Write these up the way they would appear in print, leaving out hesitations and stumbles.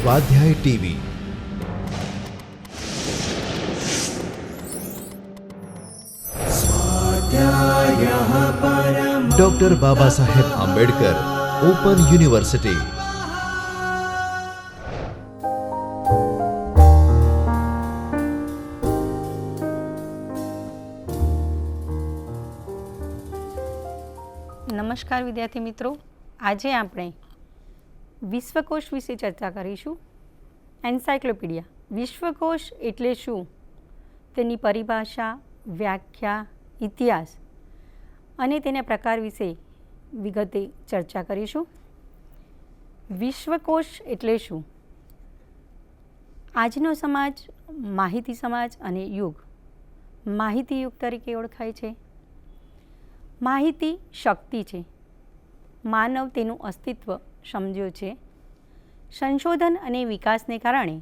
સ્વાધ્યાય TV. Doctor Baba Saheb Ambedkar open university. નમસ્કાર વિદ્યાર્થી મિત્રો, આજે આપણે વિશ્વકોશ વિશે ચર્ચા કરીશું. એન્સાયક્લોપીડિયા. વિશ્વકોશ એટલે શું, તેની પરિભાષા, વ્યાખ્યા, ઇતિહાસ અને તેના પ્રકાર વિશે વિગતે ચર્ચા કરીશું. વિશ્વકોશ એટલે શું? આજનો સમાજ માહિતી સમાજ અને યુગ, માહિતી યુગ તરીકે ઓળખાય છે. માહિતી શક્તિ છે. માનવ તેનું અસ્તિત્વ સમજ્યો છે. સંશોધન અને વિકાસને કારણે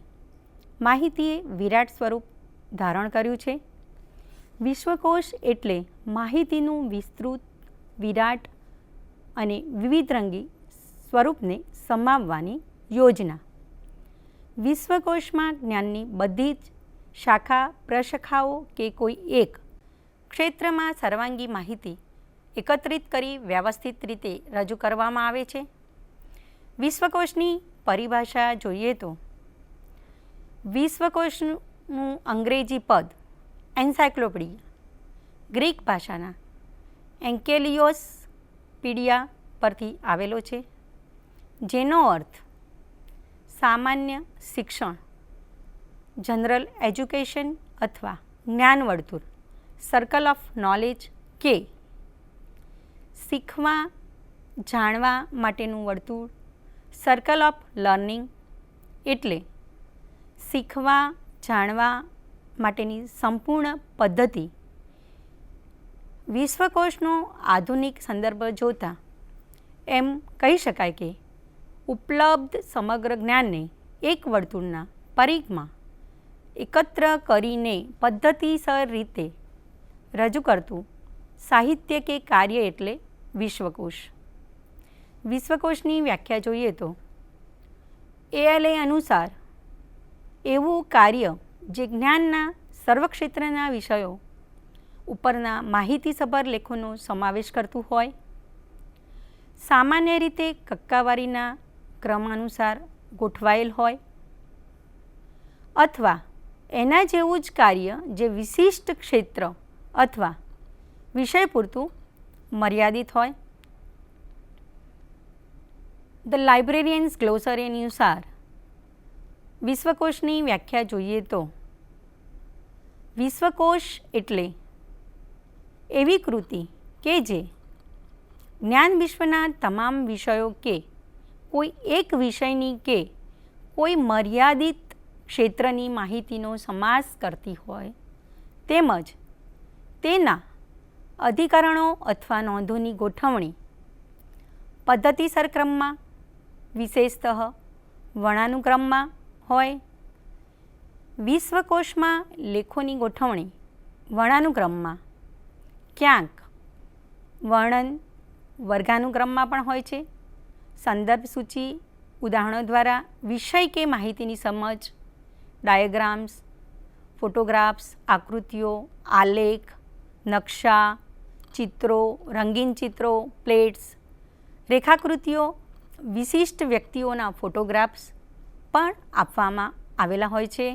માહિતીએ વિરાટ સ્વરૂપ ધારણ કર્યું છે. વિશ્વકોશ એટલે માહિતીનું વિસ્તૃત, વિરાટ અને વિવિધરંગી સ્વરૂપને સમાવવાની યોજના. વિશ્વકોશમાં જ્ઞાનની બધી જ શાખા પ્રશાખાઓ કે કોઈ એક ક્ષેત્રમાં સર્વાંગી માહિતી એકત્રિત કરી વ્યવસ્થિત રીતે રજૂ કરવામાં આવે છે. વિશ્વકોશની પરિભાષા જોઈએ તો વિશ્વકોશનું અંગ્રેજી પદ એન્સાયક્લોપીડિયા ગ્રીક ભાષાના એન્કેલિયોસ પીડિયા પરથી આવેલો છે, જેનો અર્થ સામાન્ય શિક્ષણ, જનરલ એજ્યુકેશન અથવા જ્ઞાન વર્તુળ, સર્કલ ઓફ નોલેજ કે શીખવા જાણવા માટેનું વર્તુળ, સર્કલ ઓફ લર્નિંગ એટલે શીખવા જાણવા માટેની સંપૂર્ણ પદ્ધતિ. વિશ્વકોશનો આધુનિક સંદર્ભ જોતા એમ કહી શકાય કે ઉપલબ્ધ સમગ્ર જ્ઞાનને એક વર્તુળના પરિઘમાં એકત્ર કરીને પદ્ધતિસર રીતે રજૂ કરતું સાહિત્ય કે કાર્ય એટલે વિશ્વકોશ. વિશ્વકોશની વ્યાખ્યા જોઈએ તો ALA અનુસાર એવું કાર્ય જે જ્ઞાનના સર્વક્ષેત્રના વિષયો ઉપરના માહિતીસભર લેખોનો સમાવેશ કરતું હોય, સામાન્ય રીતે કક્કાવારીના ક્રમાનુસાર ગોઠવાયેલ હોય, અથવા એના જેવું જ કાર્ય જે વિશિષ્ટ ક્ષેત્ર અથવા વિષય પૂરતું મર્યાદિત હોય. ધ લાઇબ્રેરિયન્સ ગ્લોસરી અનુસાર વિશ્વકોશની વ્યાખ્યા જોઈએ તો વિશ્વકોશ એટલે એવી કૃતિ કે જે જ્ઞાન વિશ્વના તમામ વિષયો કે કોઈ એક વિષયની કે કોઈ મર્યાદિત ક્ષેત્રની માહિતીનો સમાસ કરતી હોય, તેમજ તેના અધિકરણો અથવા નોંધોની ગોઠવણી પદ્ધતિસર ક્રમમાં, વિશેષતઃ વર્ણાનુક્રમમાં હોય. વિશ્વકોશમાં લેખોની ગોઠવણી વર્ણાનુક્રમમાં, ક્યાંક વર્ણન વર્ગાનુક્રમમાં પણ હોય છે. સંદર્ભ સૂચિ ઉદાહરણો દ્વારા વિષય કે માહિતીની સમજ, ડાયાગ્રામ્સ, ફોટોગ્રાફ્સ, આકૃતિઓ, આલેખ, નકશા, ચિત્રો, રંગીન ચિત્રો, પ્લેટ્સ, રેખાકૃતિઓ, વિશિષ્ટ વ્યક્તિઓના ફોટોગ્રાફ્સ પણ આપવામાં આવેલા હોય છે.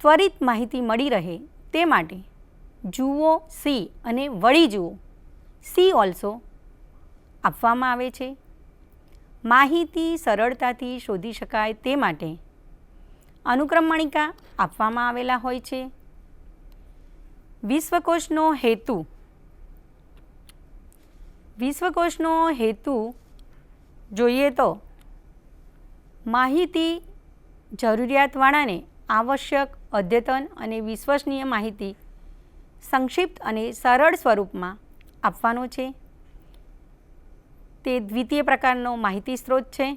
ત્વરિત માહિતી મળી રહે તે માટે જુઓ સી અને વળી જુઓ સી ઓલ્સો આપવામાં આવે છે. માહિતી સરળતાથી શોધી શકાય તે માટે અનુક્રમણિકા આપવામાં આવેલા હોય છે. વિશ્વકોશનો હેતુ જોઈએ તો માહિતી જરૂરિયાતવાળાને આવશ્યક, અદ્યતન અને વિશ્વસનીય માહિતી સંક્ષિપ્ત અને સરળ સ્વરૂપમાં આપવાનો છે. તે દ્વિતીય પ્રકારનો માહિતી સ્ત્રોત છે.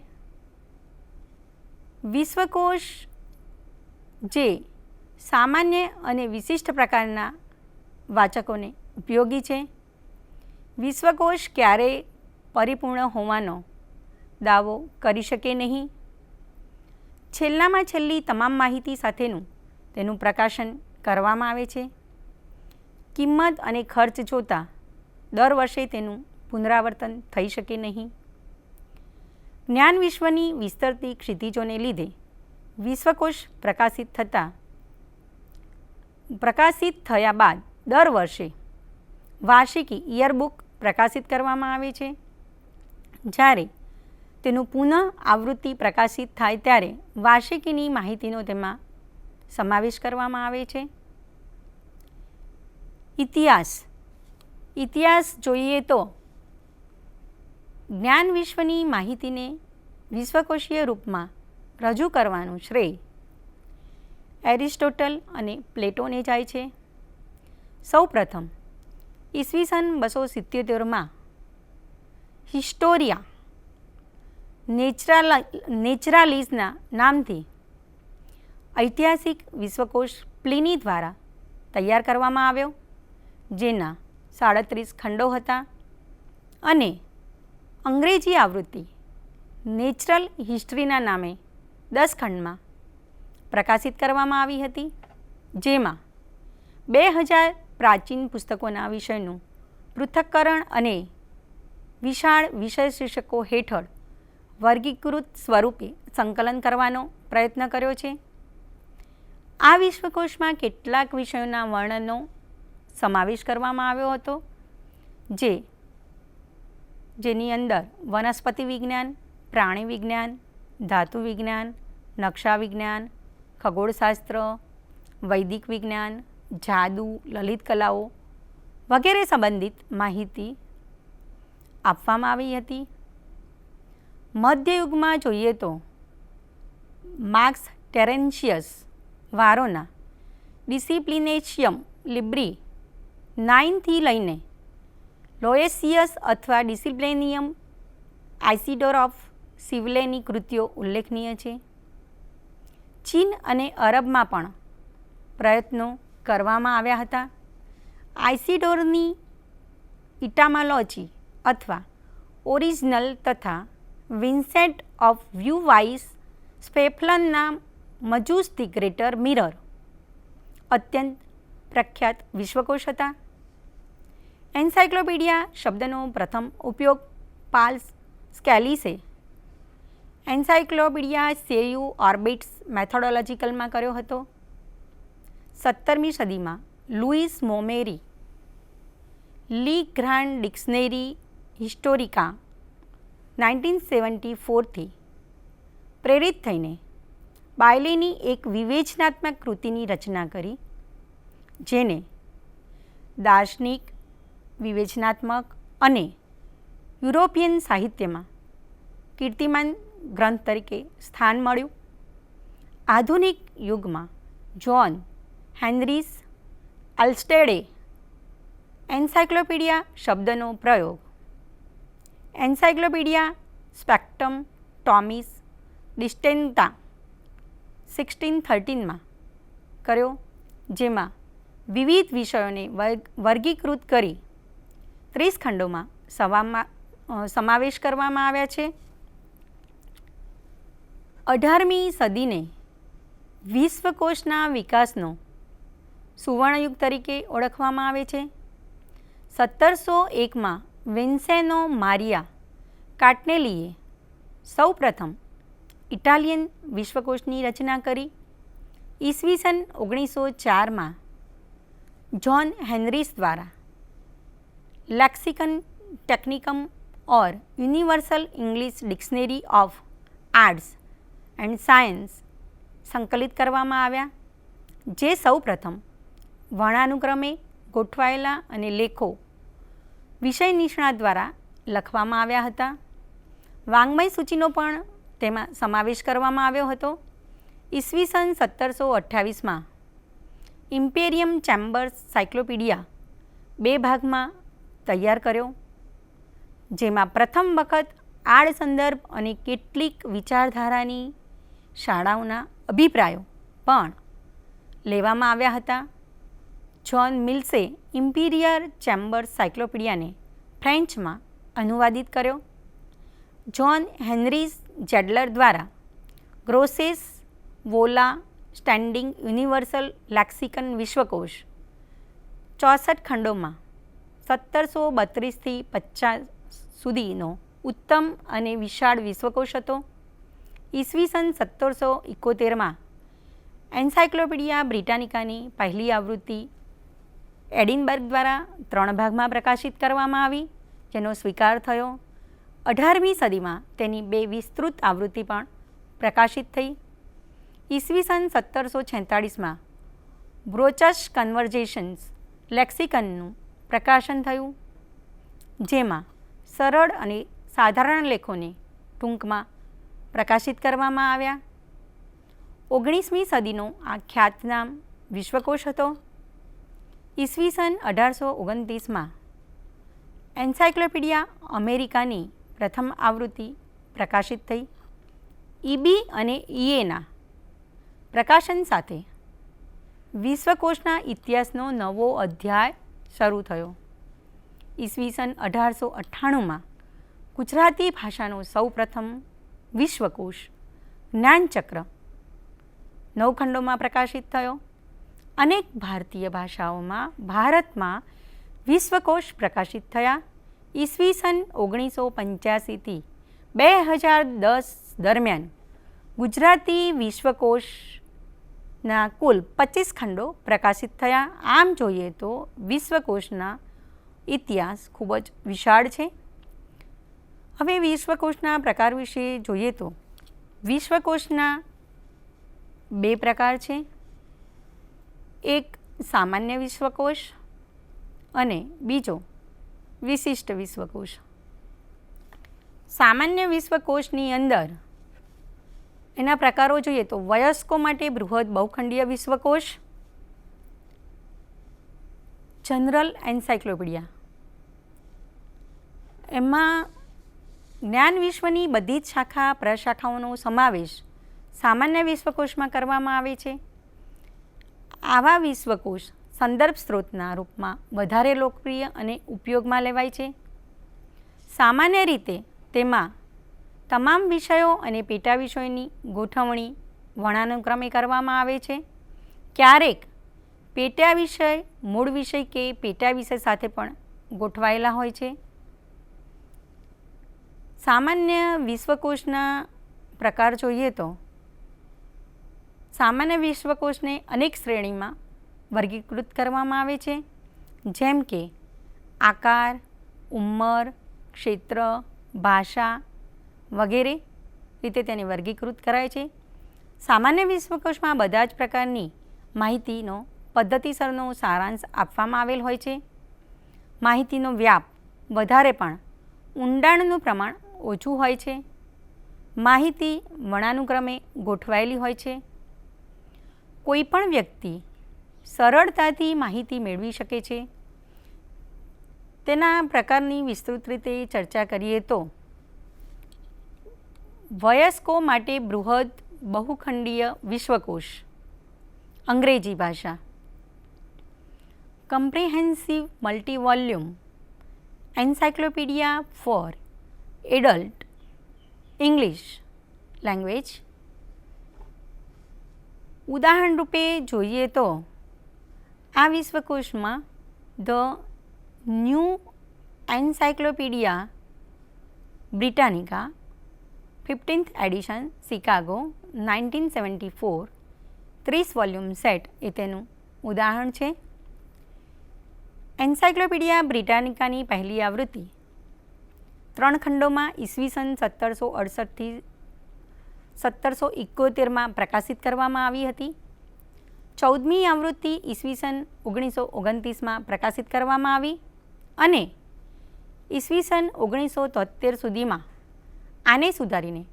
વિશ્વકોશ જે સામાન્ય અને વિશિષ્ટ પ્રકારના વાચકોને ઉપયોગી છે. વિશ્વકોશ ક્યારેય પરિપૂર્ણ હોવાનો દાવો કરી શકે નહીં. છેલ્લામાં છેલ્લી તમામ માહિતી સાથેનું તેનું પ્રકાશન કરવામાં આવે છે. કિંમત અને ખર્ચ જોતાં દર વર્ષે તેનું પુનરાવર્તન થઈ શકે નહીં. જ્ઞાન વિશ્વની વિસ્તરતી ક્ષિતિજોને લીધે વિશ્વકોશ પ્રકાશિત થયા બાદ દર વર્ષે વાર્ષિકી યરબુક પ્રકાશિત કરવામાં આવે છે. જ્યારે તેનું પુનઃ આવૃત્તિ પ્રકાશિત થાય ત્યારે વાર્ષિકીની માહિતીનો તેમાં સમાવેશ કરવામાં આવે છે. ઇતિહાસ જોઈએ તો જ્ઞાન વિશ્વની માહિતીને વિશ્વકોશીય રૂપમાં રજૂ કરવાનું શ્રેય એરિસ્ટોટલ અને પ્લેટોને જાય છે. સૌપ્રથમ ઈસવીસન 277માં હિસ્ટોરિયા નેચરાલિસના નામથી ઐતિહાસિક વિશ્વકોશ પ્લિની દ્વારા તૈયાર કરવામાં આવ્યો, જેના 37 ખંડો હતા અને અંગ્રેજી આવૃત્તિ નેચરલ હિસ્ટ્રીના નામે 10 ખંડમાં પ્રકાશિત કરવામાં આવી હતી, જેમાં 2000 પ્રાચીન પુસ્તકોના વિષયનું પૃથક્કરણ અને વિશાળ વિષય શીર્ષકો હેઠળ વર્ગીકૃત સ્વરૂપે સંકલન કરવાનો પ્રયત્ન કર્યો છે. આ વિશ્વકોશમાં કેટલાક વિષયોના વર્ણનનો સમાવેશ કરવામાં આવ્યો હતો, જેની અંદર વનસ્પતિ વિજ્ઞાન, પ્રાણી વિજ્ઞાન, ધાતુ વિજ્ઞાન, નકશા વિજ્ઞાન, ખગોળશાસ્ત્ર, વૈદિક વિજ્ઞાન, જાદુ, લલિત કલાઓ વગેરે સંબંધિત માહિતી આપવામાં આવી હતી. મધ્યયુગમાં જોઈએ તો માર્ક્સ ટેરેન્શિયસ વારોના ડિસિપ્લિનેશિયમ લિબ્રી 9થી લઈને લોએસિયસ અથવા ડિસિપ્લેનિયમ આઇસિડોર ઓફ સિવલેની કૃતિઓ ઉલ્લેખનીય છે. ચીન અને અરબમાં પણ પ્રયત્નો કરવામાં આવ્યા હતા. આઇસિડોરની ઇટામોલોજી અથવા ઓરિજિનલ તથા વિન્સેન્ટ ઓફ વ્યુવાઇસ સ્પેફલનના મજૂસ ધી ગ્રેટર મિરર અત્યંત પ્રખ્યાત વિશ્વકોશ હતા. એન્સાઇક્લોપીડિયા શબ્દનો પ્રથમ ઉપયોગ પાલ સ્કેલિસે એન્સાઇક્લોપીડિયા સેયુ ઓર્બિટ્સ મેથોડોલોજીકલમાં કર્યો હતો. 17મી સદીમાં લુઈસ મોમેરી લી ગ્રાન્ડ ડિક્શનરી હિસ્ટોરિકા 1974થી પ્રેરિત થઈને બાયલેની એક વિવેચનાત્મક કૃતિની રચના કરી, જેને દાર્શનિક, વિવેચનાત્મક અને યુરોપિયન સાહિત્યમાં કીર્તિમાન ગ્રંથ તરીકે સ્થાન મળ્યું. આધુનિક યુગમાં જ્હોન હેનરીસ અલ્સ્ટેડે એન્સાઇક્લોપીડિયા શબ્દનો પ્રયોગ એન્સાઇક્લોપીડિયા સ્પેક્ટ્રમ ટોમિસ ડિસ્ટેન્ટા 1613માં કર્યો, જેમાં વિવિધ વિષયોને વર્ગીકૃત કરી 30 ખંડોમાં સમાવેશ કરવામાં આવ્યા છે. 18મી સદીને વિશ્વકોશના વિકાસનો સુવર્ણયુગ તરીકે ઓળખવામાં આવે છે. 1701માં વિન્સેનો મારિયા કાર્ટનેલીએ સૌપ્રથમ ઇટાલિયન વિશ્વકોશની રચના કરી. ઈસવીસન 1904માં જ્હોન હેનરીસ દ્વારા Lexicon Technicum or universal English dictionary of arts and science સંકલિત કરવામાં આવ્યા, જે સૌપ્રથમ વર્ણાનુક્રમે ગોઠવાયેલા અને લેખો વિષય નિષ્ણાત દ્વારા લખવામાં આવ્યા હતા. વાङ्મય સૂચિનો પણ તેમાં સમાવેશ કરવામાં આવ્યો હતો. ઈસવીસન 1728માં ઇમ્પેરિયમ ચેમ્બર્સ સાયક્લોપીડિયા 2 ભાગમાં તૈયાર કર્યો, જેમાં પ્રથમ વખત આડ સંદર્ભ અને કેટલીક વિચારધારાની શાળાઓના અભિપ્રાયો પણ લેવામાં આવ્યા હતા. જ્હોન મિલ્સે ઇમ્પિરિયર ચેમ્બર્સ સાયક્લોપીડિયાને ફ્રેન્ચમાં અનુવાદિત કર્યો. જ્હોન હેનરીસ જેડલર દ્વારા ગ્રોસેસ વોલા સ્ટેન્ડિંગ યુનિવર્સલ લેક્સિકન વિશ્વકોશ 64 ખંડોમાં 1732થી 50 સુધીનો ઉત્તમ અને વિશાળ વિશ્વકોશ હતો. ઈસવીસન 1771માં એન્સાઇક્લોપીડિયા બ્રિટાનિકાની પહેલી આવૃત્તિ એડિનબર્ગ દ્વારા 3 ભાગમાં પ્રકાશિત કરવામાં આવી, જેનો સ્વીકાર થયો. 18મી સદીમાં તેની 2 વિસ્તૃત આવૃત્તિ પણ પ્રકાશિત થઈ. ઈસવીસન 1746માં બ્રોચસ કન્વર્ઝેશન્સ લેક્સિકનનું પ્રકાશન થયું, જેમાં સરળ અને સાધારણ લેખોને ટૂંકમાં પ્રકાશિત કરવામાં આવ્યા. 19મી સદીનો આ ખ્યાતનામ વિશ્વકોશ હતો. ઈસવીસન 1829માં એન્સાઇક્લોપીડિયા અમેરિકાની પ્રથમ આવૃત્તિ પ્રકાશિત થઈ. ઈબી અને ઈએના પ્રકાશન સાથે વિશ્વકોશના ઇતિહાસનો નવો અધ્યાય શરૂ થયો. ઈસવીસન 1898માં ગુજરાતી ભાષાનો સૌપ્રથમ વિશ્વકોશ જ્ઞાનચક્ર 9 ખંડોમાં પ્રકાશિત થયો. અનેક ભારતીય ભાષાઓમાં ભારતમાં વિશ્વકોશ પ્રકાશિત થયા. ઈસવીસન 1985થી 2010 દરમિયાન ગુજરાતી વિશ્વકોશના કુલ 25 ખંડો પ્રકાશિત થયા. આમ જોઈએ તો વિશ્વકોશના ઇતિહાસ ખૂબ જ વિશાળ છે. હવે વિશ્વકોશના પ્રકાર વિશે જોઈએ તો વિશ્વકોશના 2 પ્રકાર છે. એક સામાન્ય વિશ્વકોશ અને બીજો વિશિષ્ટ વિશ્વકોશ. સામાન્ય વિશ્વકોશની અંદર એના પ્રકારો જોઈએ તો વયસ્કો માટે બૃહદ બહુખંડીય વિશ્વકોશ, જનરલ એન્સાઇક્લોપીડિયા. એમાં જ્ઞાન વિશ્વની બધી જ શાખા પ્રશાખાઓનો સમાવેશ સામાન્ય વિશ્વકોશમાં કરવામાં આવે છે. આવા વિશ્વકોશ સંદર્ભ સ્ત્રોતના રૂપમાં વધારે લોકપ્રિય અને ઉપયોગમાં લેવાય છે. સામાન્ય રીતે તેમાં તમામ વિષયો અને પેટા વિષયોની ગોઠવણી વર્ણાનુક્રમે કરવામાં આવે છે. ક્યારેક પેટા વિષય મૂળ વિષય કે પેટા વિષય સાથે પણ ગોઠવાયેલા હોય છે. સામાન્ય વિશ્વકોશના પ્રકાર જોઈએ તો સામાન્ય વિશ્વકોશને અનેક શ્રેણીમાં વર્ગીકૃત કરવામાં આવે છે, જેમ કે આકાર, ઉંમર, ક્ષેત્ર, ભાષા વગેરે રીતે તેને વર્ગીકૃત કરાય છે. સામાન્ય વિશ્વકોશમાં બધા જ પ્રકારની માહિતીનો પદ્ધતિસરનો સારાંશ આપવામાં આવેલ હોય છે. માહિતીનો વ્યાપ વધારે પણ ઊંડાણનું પ્રમાણ ઓછું હોય છે. માહિતી વર્ણાનુક્રમે ગોઠવાયેલી હોય છે. કોઈ પણ વ્યક્તિ સરળતાથી માહિતી મેળવી શકે છે. તેના પ્રકારની વિસ્તૃત રીતે ચર્ચા કરીએ તો વયસ્કો માટે બૃહદ બહુખંડીય વિશ્વકોશ અંગ્રેજી ભાષા, comprehensive multi volume encyclopedia for adult English language. ઉદાહરણ રૂપે જોઈએ તો આ વિશ્વકોશમાં the New Encyclopaedia Britannica 15th edition Chicago 1974 30 volume set એ તેનું ઉદાહરણ છે. એન્સાઇક્લોપીડિયા બ્રિટાનિકાની પહેલી આવૃત્તિ 3 ખંડોમાં ઈસવીસન 1768થી 1771માં પ્રકાશિત કરવામાં આવી હતી. 14મી આવૃત્તિ ઈસવીસન 1929માં પ્રકાશિત કરવામાં આવી અને ઈસવીસન 1973 સુધીમાં આને સુધારીને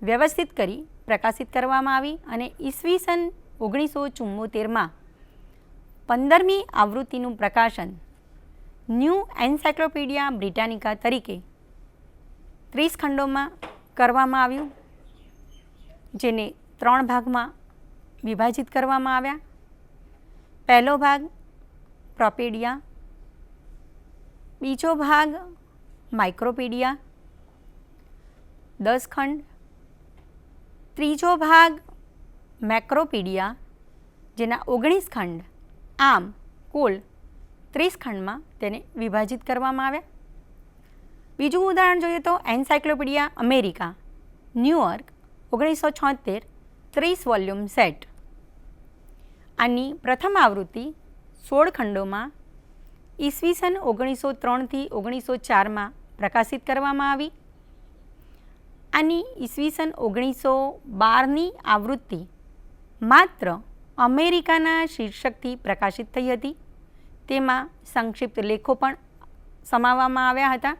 વ્યવસ્થિત કરી પ્રકાશિત કરવામાં આવી અને ઈસવીસન 1974માં 15મી આવૃત્તિનું પ્રકાશન ન્યૂ એન્સાઇક્લોપીડિયા બ્રિટાનિકા તરીકે 30 ખંડોમાં કરવામાં આવ્યું, જેને 3 ભાગમાં વિભાજિત કરવામાં આવ્યા. પહેલો ભાગ પ્રોપેડિયા, બીજો ભાગ માઇક્રોપીડિયા 10 ખંડ, ત્રીજો ભાગ મેક્રોપીડિયા, જેના 19 ખંડ, આમ કુલ 30 ખંડમાં તેને વિભાજિત કરવામાં આવ્યા. બીજું ઉદાહરણ જોઈએ તો encyclopaedia America, New York, 1976, 30 volume set. આની પ્રથમ આવૃત્તિ 16 ખંડોમાં ઈસવીસન 1903થી 1904માં પ્રકાશિત કરવામાં આવી. આની ઈસવીસન 1912ની આવૃત્તિ માત્ર અમેરિકાના શીર્ષકથી પ્રકાશિત થઈ હતી. તેમાં સંક્ષિપ્ત લેખો પણ સમાવવામાં આવ્યા હતા.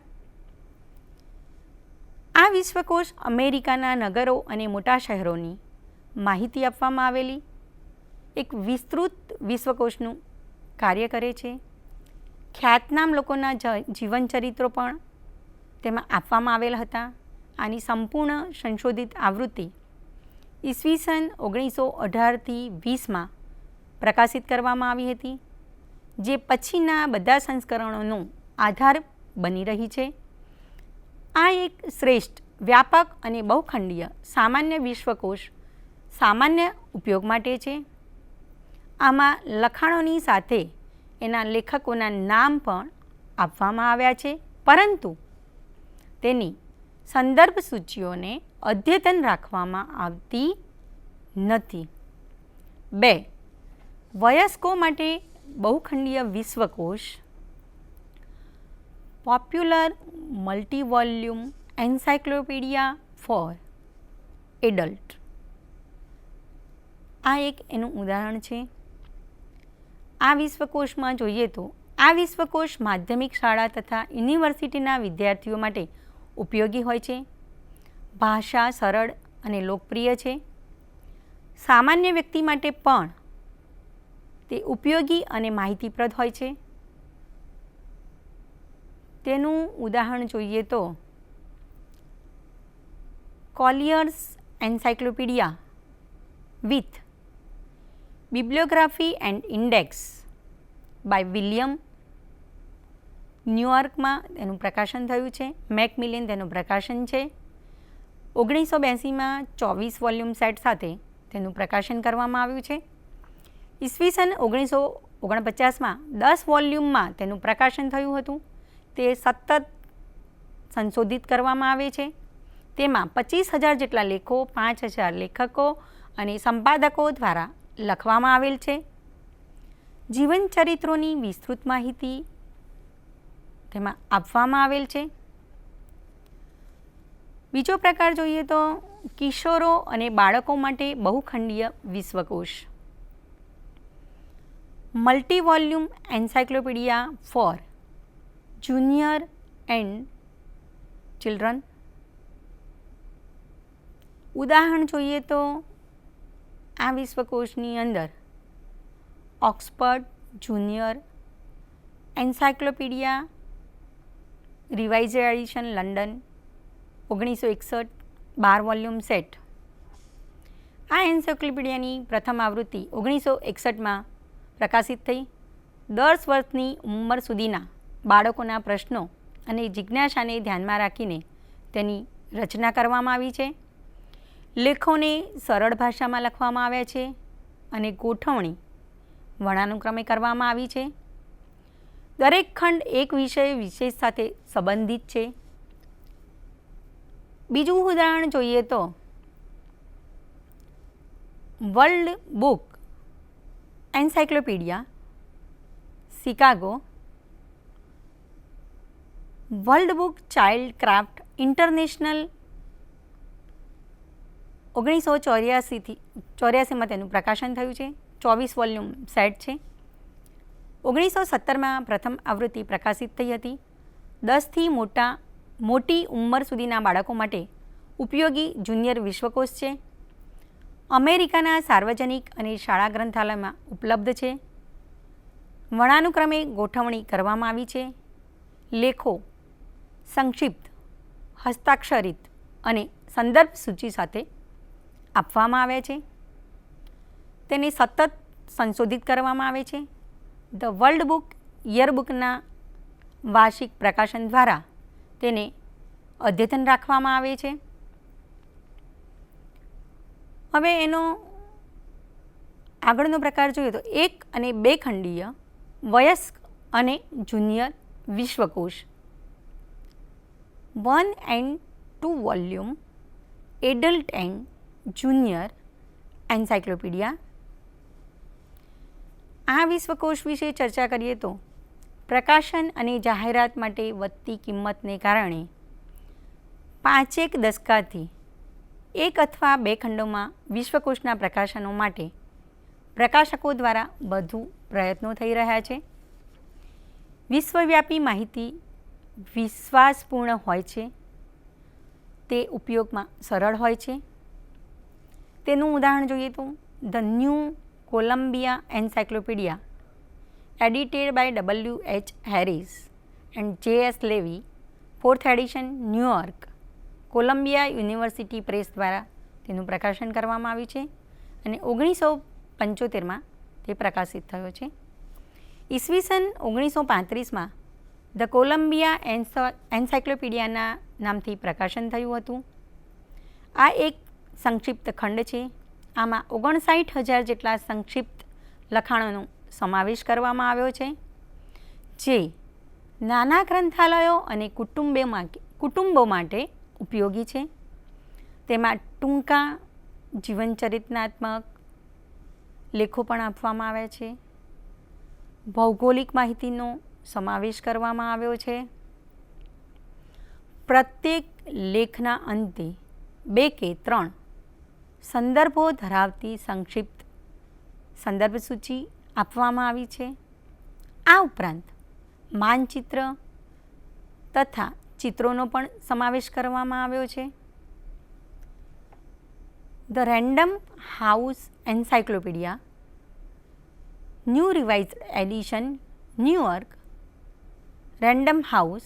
આ વિશ્વકોશ અમેરિકાના નગરો અને મોટા શહેરોની માહિતી આપવામાં આવેલી એક વિસ્તૃત વિશ્વકોશનું કાર્ય કરે છે. ખ્યાતનામ લોકોના જીવનચરિત્રો પણ તેમાં આપવામાં આવેલ હતા. આની સંપૂર્ણ સંશોધિત આવૃત્તિ ઈસવીસન 1918થી 20માં પ્રકાશિત કરવામાં આવી હતી, જે પછીના બધા સંસ્કરણોનો આધાર બની રહી છે. આ એક શ્રેષ્ઠ, વ્યાપક અને બહુખંડીય સામાન્ય વિશ્વકોશ સામાન્ય ઉપયોગ માટે છે. આમાં લખાણોની સાથે એના લેખકોના નામ પણ આપવામાં આવ્યા છે, પરંતુ તેની સંદર્ભ સૂચિઓને અદ્યતન રાખવામાં આવતી નથી. 2. વયસ્કો માટે બહુખંડીય વિશ્વકોશ popular multi volume encyclopedia for adult. આ એક એનું ઉદાહરણ છે. આ વિશ્વકોશમાં જોઈએ તો આ વિશ્વકોશ માધ્યમિક શાળા તથા યુનિવર્સિટીના વિદ્યાર્થીઓ માટે ઉપયોગી હોય છે. ભાષા સરળ અને લોકપ્રિય છે. સામાન્ય વ્યક્તિ માટે પણ તે ઉપયોગી અને માહિતીપ્રદ હોય છે. તેનું ઉદાહરણ જોઈએ તો Collier's encyclopedia with bibliography and index by William, ન્યૂયોર્કમાં તેનું પ્રકાશન થયું છે. મેકમિલિન તેનું પ્રકાશન છે. 1982માં 24 વોલ્યુમ સેટ સાથે તેનું પ્રકાશન કરવામાં આવ્યું છે. ઈસવીસન 1949માં 10 વોલ્યુમમાં તેનું પ્રકાશન થયું હતું. તે સતત સંશોધિત કરવામાં આવે છે. તેમાં 25,000 જેટલા લેખો, 5,000 લેખકો અને સંપાદકો દ્વારા લખવામાં આવેલ છે. જીવનચરિત્રોની વિસ્તૃત માહિતી તેમાં આપવામાં આવેલ છે. બીજો પ્રકાર જોઈએ તો કિશોરો અને બાળકો માટે બહુખંડીય વિશ્વકોશ multi volume encyclopedia for junior and children. ઉદાહરણ જોઈએ તો આ વિશ્વકોશની અંદર Oxford Junior Encyclopedia revised edition London 1961 12 volume set. આ એન્સાઇક્લોપીડિયાની પ્રથમ આવૃત્તિ 1961માં પ્રકાશિત થઈ. 10 વર્ષની ઉંમર સુધીના બાળકોના પ્રશ્નો અને જિજ્ઞાસાને ધ્યાનમાં રાખીને તેની રચના કરવામાં આવી છે. લેખોને સરળ ભાષામાં લખવામાં આવ્યા છે અને ગોઠવણી વર્ણાનુક્રમે કરવામાં આવી છે. દરેક ખંડ એક વિષય વિશેષ સાથે સંબંધિત છે. બીજું ઉદાહરણ જોઈએ તો World Book Encyclopedia Chicago, World Book Child Craft International 1984માં તેનું પ્રકાશન થયું છે. 24 વોલ્યુમ સેટ છે. 1917માં પ્રથમ આવૃત્તિ પ્રકાશિત થઈ હતી. 10થી મોટી ઉંમર સુધીના બાળકો માટે ઉપયોગી જુનિયર વિશ્વકોશ છે. અમેરિકાના સાર્વજનિક અને શાળા ગ્રંથાલયમાં ઉપલબ્ધ છે. વર્ણાનુક્રમે ગોઠવણી કરવામાં આવી છે. લેખો સંક્ષિપ્ત, હસ્તાક્ષરિત અને સંદર્ભ સૂચિ સાથે આપવામાં આવે છે. તેને સતત સંશોધિત કરવામાં આવે છે. ધ વર્લ્ડ બુક યરબુકના વાર્ષિક પ્રકાશન દ્વારા તેને અદ્યતન રાખવામાં આવે છે. હવે એનો આગળનો પ્રકાર જોઈએ તો 1 અને 2 ખંડીય વયસ્ક અને જુનિયર વિશ્વકોશ, 1 and 2 volume adult and junior encyclopedia. આ વિશ્વકોશ વિશે ચર્ચા કરીએ તો પ્રકાશન અને જાહેરાત માટે વધતી કિંમતને કારણે 5 દશકાથી 1 અથવા 2 ખંડોમાં વિશ્વકોશના પ્રકાશનો માટે પ્રકાશકો દ્વારા વધુ પ્રયત્નો થઈ રહ્યા છે. વિશ્વવ્યાપી માહિતી વિશ્વાસપૂર્ણ હોય છે, તે ઉપયોગમાં સરળ હોય છે. તેનું ઉદાહરણ જોઈએ તો the new Columbia encyclopedia edited by W.H. Harris and J.S. Levy, 4th edition, New York, Columbia university press દ્વારા તેનું પ્રકાશન કરવામાં આવ્યું છે અને 1975માં તે પ્રકાશિત થયો છે. ઈસવીસન 1935માં ધ કોલંબિયા એન્સાઇક્લોપીડિયાના નામથી પ્રકાશન થયું હતું. આ એક સંક્ષિપ્ત ખંડ છે. આમાં 59,000 જેટલા સંક્ષિપ્ત લખાણોનો સમાવેશ કરવામાં આવ્યો છે, જે નાના ગ્રંથાલયો અને કુટુંબો માટે ઉપયોગી છે. તેમાં ટૂંકા જીવનચરિત્રાત્મક લેખો પણ આપવામાં આવ્યા છે. ભૌગોલિક માહિતીનો સમાવેશ કરવામાં આવ્યો છે. પ્રત્યેક લેખના અંતે 2 કે 3 સંદર્ભો ધરાવતી સંક્ષિપ્ત સંદર્ભ સૂચિ આપવામાં આવી છે. આ ઉપરાંત માનચિત્ર તથા ચિત્રોનો પણ સમાવેશ કરવામાં આવ્યો છે. The Random House Encyclopedia new revised edition, New York, Random House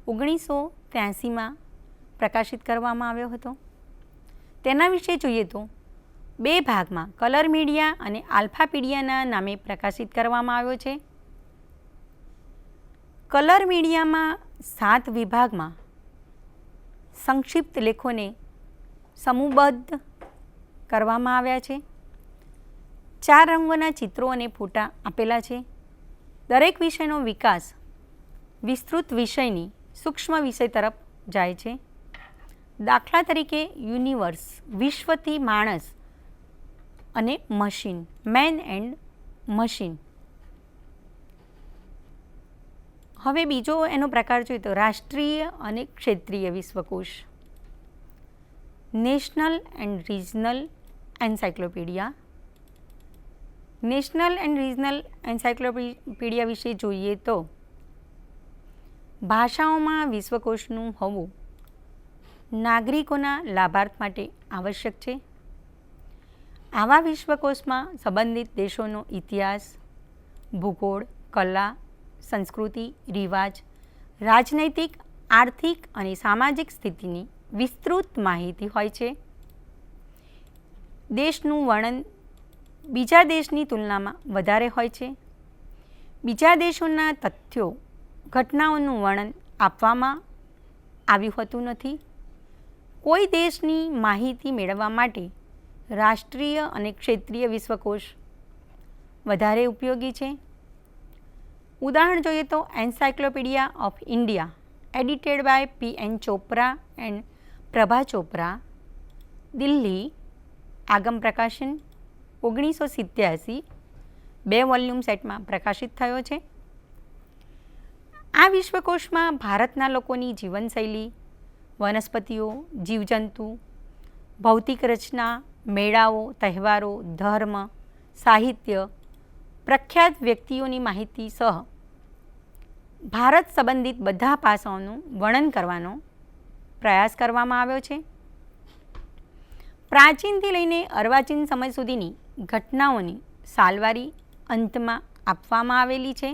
1983માં પ્રકાશિત કરવામાં આવ્યો હતો. તેના વિશે જોઈએ તો 2 ભાગમાં કલર મીડિયા અને આલ્ફાપીડિયાના નામે પ્રકાશિત કરવામાં આવ્યો છે. કલર મીડિયામાં 7 વિભાગમાં સંક્ષિપ્ત લેખોને સમૂહબદ્ધ કરવામાં આવ્યા છે. 4 રંગોના ચિત્રો અને ફોટા આપેલા છે. દરેક વિષયનો વિકાસ વિસ્તૃત વિષયની સૂક્ષ્મ વિષય તરફ જાય છે. દાખલા તરીકે યુનિવર્સ, વિશ્વથી માણસ અને મશીન, મેન એન્ડ મશીન. હવે બીજો એનો પ્રકાર જોઈએ તો રાષ્ટ્રીય અને ક્ષેત્રીય વિશ્વકોશ, national and regional encyclopedia. National and regional encyclopedia વિશે જોઈએ તો ભાષાઓમાં વિશ્વકોશનું હોવું નાગરિકોના લાભાર્થ માટે આવશ્યક છે. આવા વિશ્વકોશમાં સંબંધિત દેશોનો ઇતિહાસ, ભૂગોળ, કલા, સંસ્કૃતિ, રિવાજ, રાજનૈતિક, આર્થિક અને સામાજિક સ્થિતિની વિસ્તૃત માહિતી હોય છે. દેશનું વર્ણન બીજા દેશની તુલનામાં વધારે હોય છે. બીજા દેશોના તથ્યો, ઘટનાઓનું વર્ણન આપવામાં આવ્યું હોતું નથી. કોઈ દેશની માહિતી મેળવવા માટે રાષ્ટ્રીય અને ક્ષેત્રીય વિશ્વકોશ વધારે ઉપયોગી છે. ઉદાહરણ જોઈએ તો encyclopedia of India edited by P.N. Chopra and Prabha Chopra, Delhi, Agam Prakashan, 1987, 2 volume સેટમાં પ્રકાશિત થયો છે. આ વિશ્વકોશમાં ભારતના લોકોની જીવનશૈલી, વનસ્પતિઓ, જીવજંતુ, ભૌતિક રચના, મેળાઓ, તહેવારો, ધર્મ, સાહિત્ય, પ્રખ્યાત વ્યક્તિઓની માહિતી સહ ભારત સંબંધિત બધા પાસાઓનું વર્ણન કરવાનો પ્રયાસ કરવામાં આવ્યો છે. પ્રાચીનથી લઈને અર્વાચીન સમય સુધીની ઘટનાઓની સાલવારી અંતમાં આપવામાં આવેલી છે.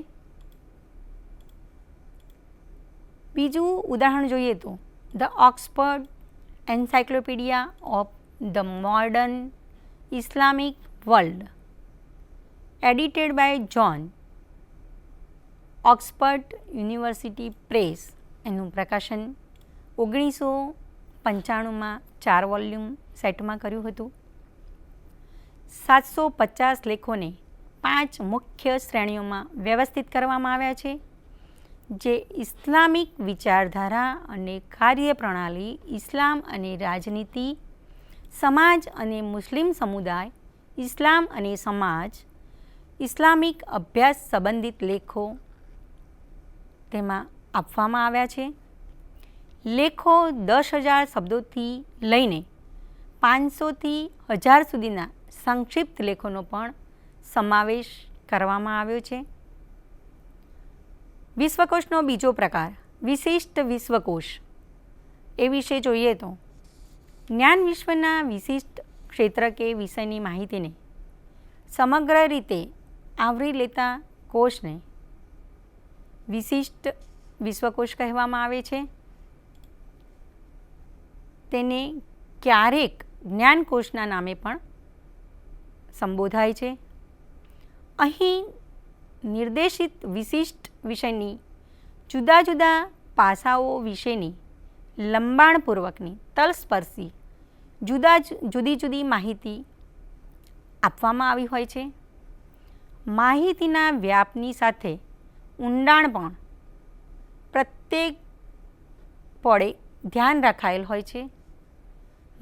બીજું ઉદાહરણ જોઈએ તો the Oxford encyclopedia of the modern Islamic world edited by John, Oxford university press, એનું પ્રકાશન 1995માં 4 વોલ્યુમ સેટમાં કર્યું હતું. 750 લેખોને 5 મુખ્ય શ્રેણીઓમાં વ્યવસ્થિત કરવામાં આવ્યા છે, જે ઇસ્લામિક વિચારધારા અને કાર્યપ્રણાલી, ઇસ્લામ અને રાજનીતિ, સમાજ અને મુસ્લિમ સમુદાય, ઇસ્લામ અને સમાજ, ઇસ્લામિક અભ્યાસ સંબંધિત લેખો તેમાં આપવામાં આવ્યા છે. લેખો 10,000 શબ્દોથી લઈને 500થી 1000 સુધીના સંક્ષિપ્ત લેખોનો પણ સમાવેશ કરવામાં આવ્યો છે. વિશ્વકોશનો બીજો પ્રકાર વિશિષ્ટ વિશ્વકોશ. એ વિશે જોઈએ તો જ્ઞાન વિશ્વના વિશિષ્ટ ક્ષેત્ર કે વિષયની માહિતીને સમગ્ર રીતે આવરી લેતા કોષને વિશિષ્ટ વિશ્વકોશ કહેવામાં આવે છે. તેને ક્યારેક જ્ઞાનકોશના નામે પણ સંબોધાય છે. અહીં નિર્દેશિત વિશિષ્ટ વિષયની જુદા જુદા પાસાઓ વિશેની લંબાણપૂર્વકની તલસ્પર્શી જુદી જુદી માહિતી આપવામાં આવી હોય છે. માહિતીના વ્યાપની સાથે ઊંડાણ પણ પ્રત્યેક પળે ધ્યાન રખાયેલ હોય છે.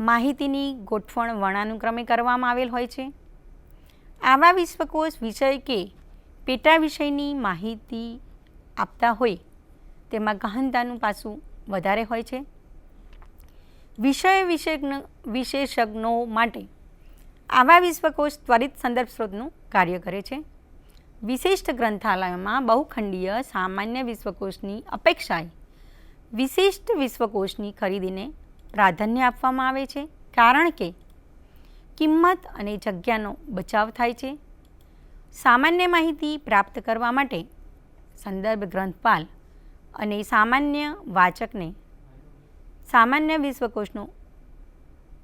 માહિતીની ગોઠવણ વર્ણાનુક્રમે કરવામાં આવેલ હોય છે. આવા વિશ્વકોશ વિષય કે પેટા વિષયની માહિતી આપતા હોય તેમાં ગહનતાનું પાસું વધારે હોય છે. વિષય વિશેષજ્ઞો માટે આવા વિશ્વકોશ ત્વરિત સંદર્ભ સ્ત્રોતનું કાર્ય કરે છે. વિશિષ્ટ ગ્રંથાલયોમાં બહુખંડીય સામાન્ય વિશ્વકોશની અપેક્ષાએ વિશિષ્ટ વિશ્વકોશની ખરીદીને પ્રાધાન્ય આપવામાં આવે છે, કારણ કે કિંમત અને જગ્યાનો બચાવ થાય છે. સામાન્ય માહિતી પ્રાપ્ત કરવા માટે સંદર્ભ ગ્રંથપાલ અને સામાન્ય વાચકને સામાન્ય વિશ્વકોશનો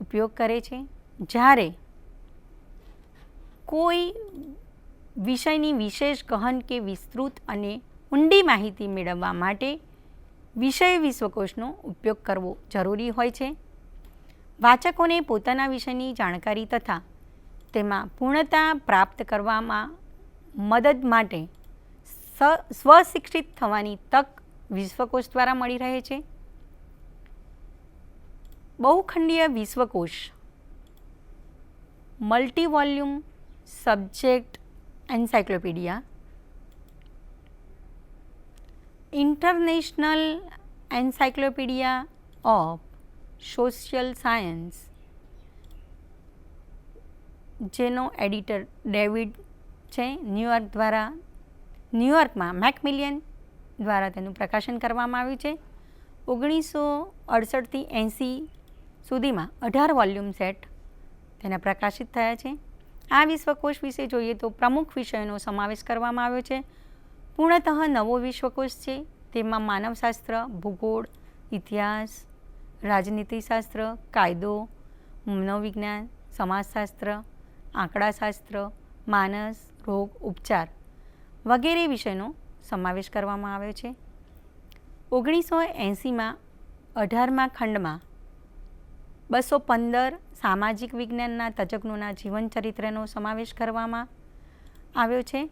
ઉપયોગ કરે છે. જ્યારે કોઈ વિષયની વિશેષ ગહન કે વિસ્તૃત અને ઊંડી માહિતી મેળવવા માટે વિષય વિશ્વકોશનો ઉપયોગ કરવો જરૂરી હોય છે. વાચકોને પોતાના વિષયની જાણકારી તથા તેમાં પૂર્ણતા પ્રાપ્ત કરવામાં મદદ માટે સ્વશિક્ષિત થવાની તક વિશ્વકોશ દ્વારા મળી રહે છે. બહુખંડીય વિશ્વકોશ multi volume subject encyclopedia, international encyclopedia of social science, જેનો એડિટર ડેવિડ છે, ન્યૂયોર્કમાં મેકમિલિયન દ્વારા તેનું પ્રકાશન કરવામાં આવ્યું છે. 1968થી 80 સુધીમાં 18 વોલ્યુમ સેટ તેના પ્રકાશિત થયા છે. આ વિશ્વકોશ વિશે જોઈએ તો પ્રમુખ વિષયોનો સમાવેશ કરવામાં આવ્યો છે. પૂર્ણતઃ નવો વિશ્વકોશ છે. તેમાં માનવશાસ્ત્ર, ભૂગોળ, ઇતિહાસ, રાજનીતિશાસ્ત્ર, કાયદો, મનોવિજ્ઞાન, સમાજશાસ્ત્ર, આંકડાશાસ્ત્ર, માનસ, રોગ, ઉપચાર વગેરે વિષયનો સમાવેશ કરવામાં આવ્યો છે. 1980માં 18મા ખંડમાં 215 સામાજિક વિજ્ઞાનના તજજ્ઞોના જીવનચરિત્રનો સમાવેશ કરવામાં આવ્યો છે.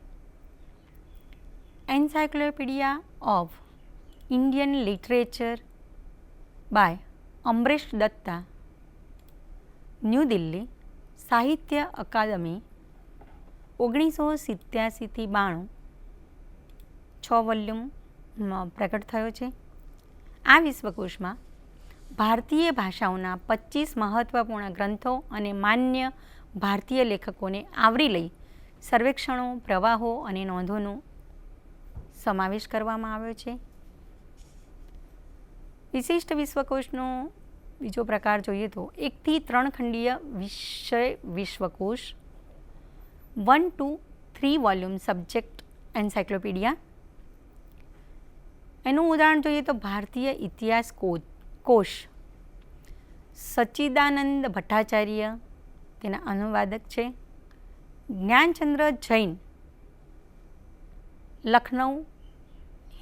Encyclopedia of Indian literature by Amaresh Datta, new Delhi, Sahitya Akademi, 1987થી 92, 6 વોલ્યુમમાં પ્રગટ થયો છે. આ વિશ્વકોશમાં ભારતીય ભાષાઓના 25 મહત્ત્વપૂર્ણ ગ્રંથો અને માન્ય ભારતીય લેખકોને આવરી લઈ સર્વેક્ષણો, પ્રવાહો અને નોંધોનો સમાવેશ કરવામાં આવ્યો છે. વિશિષ્ટ વિશ્વકોશનો બીજો પ્રકાર જોઈએ તો 1 થી 3 ખંડીય વિષય વિશ્વકોશ, 1 to 3 વોલ્યુમ સબ્જેક્ટ એન્સાઇક્લોપીડિયા. એનું ઉદાહરણ જોઈએ તો ભારતીય ઇતિહાસ કોશ, સચ્ચિદાનંદ ભટ્ટાચાર્ય તેના અનુવાદક છે. જ્ઞાનચંદ્ર જૈન, લખનઉ,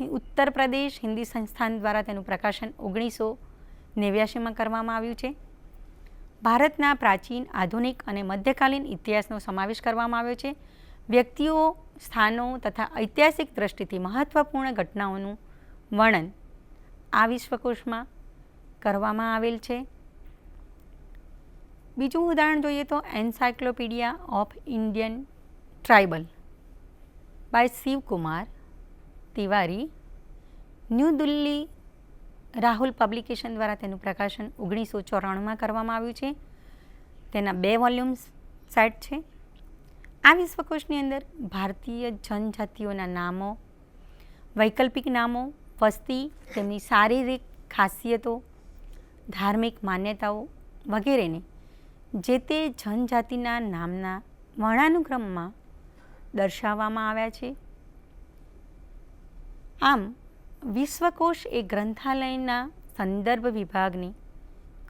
ઉત્તર પ્રદેશ હિન્દી સંસ્થાન દ્વારા તેનું પ્રકાશન 1989માં કરવામાં આવ્યું છે. ભારતના પ્રાચીન, આધુનિક અને મધ્યકાલીન ઇતિહાસનો સમાવેશ કરવામાં આવ્યો છે. વ્યક્તિઓ, સ્થાનો તથા ઐતિહાસિક દ્રષ્ટિથી મહત્ત્વપૂર્ણ ઘટનાઓનું વર્ણન આ વિશ્વકોશમાં કરવામાં આવેલ છે. બીજું ઉદાહરણ જોઈએ તો encyclopedia of Indian tribal by Shivkumar Tiwari, new Delhi Rahul publication દ્વારા તેનું પ્રકાશન 1994માં કરવામાં આવ્યું છે. તેના 2 વોલ્યુમ્સ સેટ છે. આ વિશ્વકોશની અંદર ભારતીય જનજાતિઓના નામો, વૈકલ્પિક નામો, વસ્તી, તેમની શારીરિક ખાસિયતો, ધાર્મિક માન્યતાઓ વગેરેને જે તે જનજાતિના નામના વર્ણાનુક્રમમાં દર્શાવવામાં આવ્યા છે. આમ વિશ્વકોશ એ ગ્રંથાલયના સંદર્ભ વિભાગની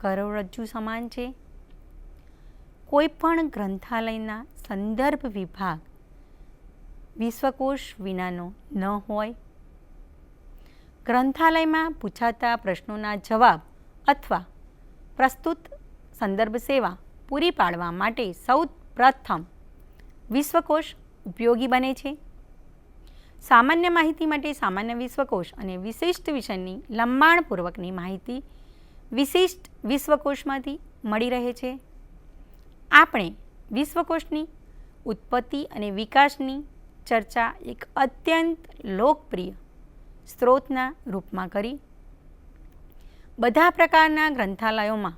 કરોડરજ્જુ સમાન છે. કોઈ પણ ગ્રંથાલયના સંદર્ભ વિભાગ વિશ્વકોશ વિનાનો ન હોય. ગ્રંથાલયમાં પૂછાતા પ્રશ્નોના જવાબ અથવા પ્રસ્તુત સંદર્ભ સેવા પૂરી પાડવા માટે સૌ પ્રથમ વિશ્વકોશ ઉપયોગી બને છે. સામાન્ય માહિતી માટે સામાન્ય વિશ્વકોશ અને વિશિષ્ટ વિષયની લંબાણપૂર્વકની માહિતી વિશિષ્ટ વિશ્વકોશમાંથી મળી રહે છે. આપણે વિશ્વકોશની ઉત્પત્તિ અને વિકાસની ચર્ચા એક અત્યંત લોકપ્રિય સ્ત્રોતના રૂપમાં કરી. બધા પ્રકારના ગ્રંથાલયોમાં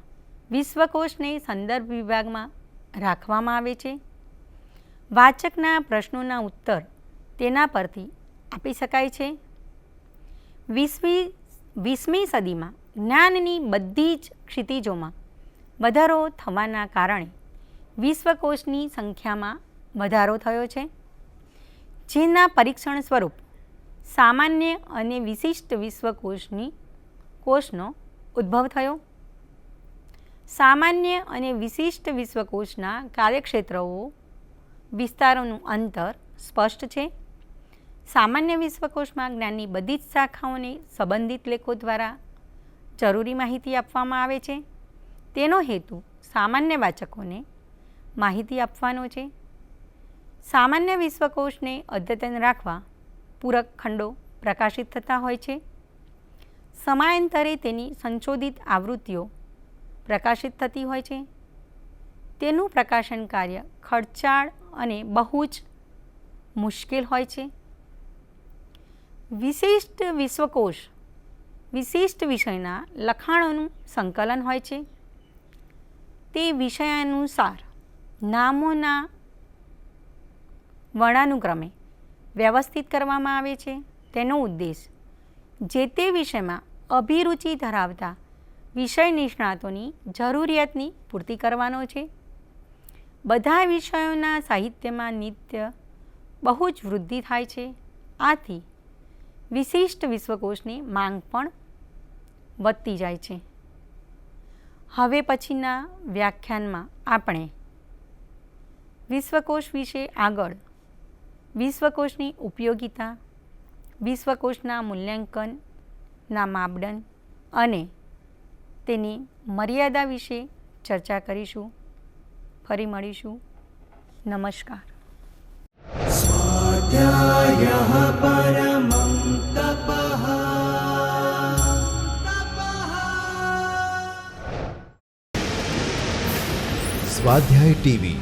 વિશ્વકોશને સંદર્ભ વિભાગમાં રાખવામાં આવે છે. વાચકના પ્રશ્નોના ઉત્તર તેના પરથી આપી શકાય છે. 20મી સદીમાં જ્ઞાનની બધી જ ક્ષિતિજોમાં વધારો થવાના કારણે વિશ્વકોશની સંખ્યામાં વધારો થયો છે, જેના પરીક્ષણ સ્વરૂપ સામાન્ય અને વિશિષ્ટ કોશનો ઉદ્ભવ થયો. સામાન્ય અને વિશિષ્ટ વિશ્વકોશના કાર્યક્ષેત્રો વિસ્તારોનું અંતર સ્પષ્ટ છે. સામાન્ય વિશ્વકોશમાં જ્ઞાનની બધી જ શાખાઓને સંબંધિત લેખો દ્વારા જરૂરી માહિતી આપવામાં આવે છે. તેનો હેતુ સામાન્ય વાચકોને માહિતી આપવાનો છે. સામાન્ય વિશ્વકોશને અદ્યતન રાખવા પૂરક ખંડો પ્રકાશિત થતા હોય છે. સમયાંતરે તેની સંશોધિત આવૃત્તિઓ પ્રકાશિત થતી હોય છે. તેનું પ્રકાશન કાર્ય ખર્ચાળ અને બહુ જ મુશ્કેલ હોય છે. વિશિષ્ટ વિશ્વકોશ વિશિષ્ટ વિષયના લખાણોનું સંકલન હોય છે. તે વિષયાનુસાર નામોના વર્ણાનુક્રમે વ્યવસ્થિત કરવામાં આવે છે. તેનો ઉદ્દેશ જે તે વિષયમાં અભિરુચિ ધરાવતા વિષય નિષ્ણાતોની જરૂરિયાતની પૂર્તિ કરવાનો છે. બધા વિષયોના સાહિત્યમાં નિત્ય બહુ જ વૃદ્ધિ થાય છે. આથી વિશિષ્ટ વિશ્વકોશની માંગ પણ વધતી જાય છે. હવે પછીના વ્યાખ્યાનમાં આપણે વિશ્વકોશ વિશે આગળ વિશ્વકોશની ઉપયોગિતા, વિશ્વકોશના મૂલ્યાંકનના માપદંડ અને તેની મર્યાદા વિશે ચર્ચા કરીશું. ફરી મળીશું. નમસ્કાર. स्वाध्यायः परमं तपः. સ્વાધ્યાય ટીવી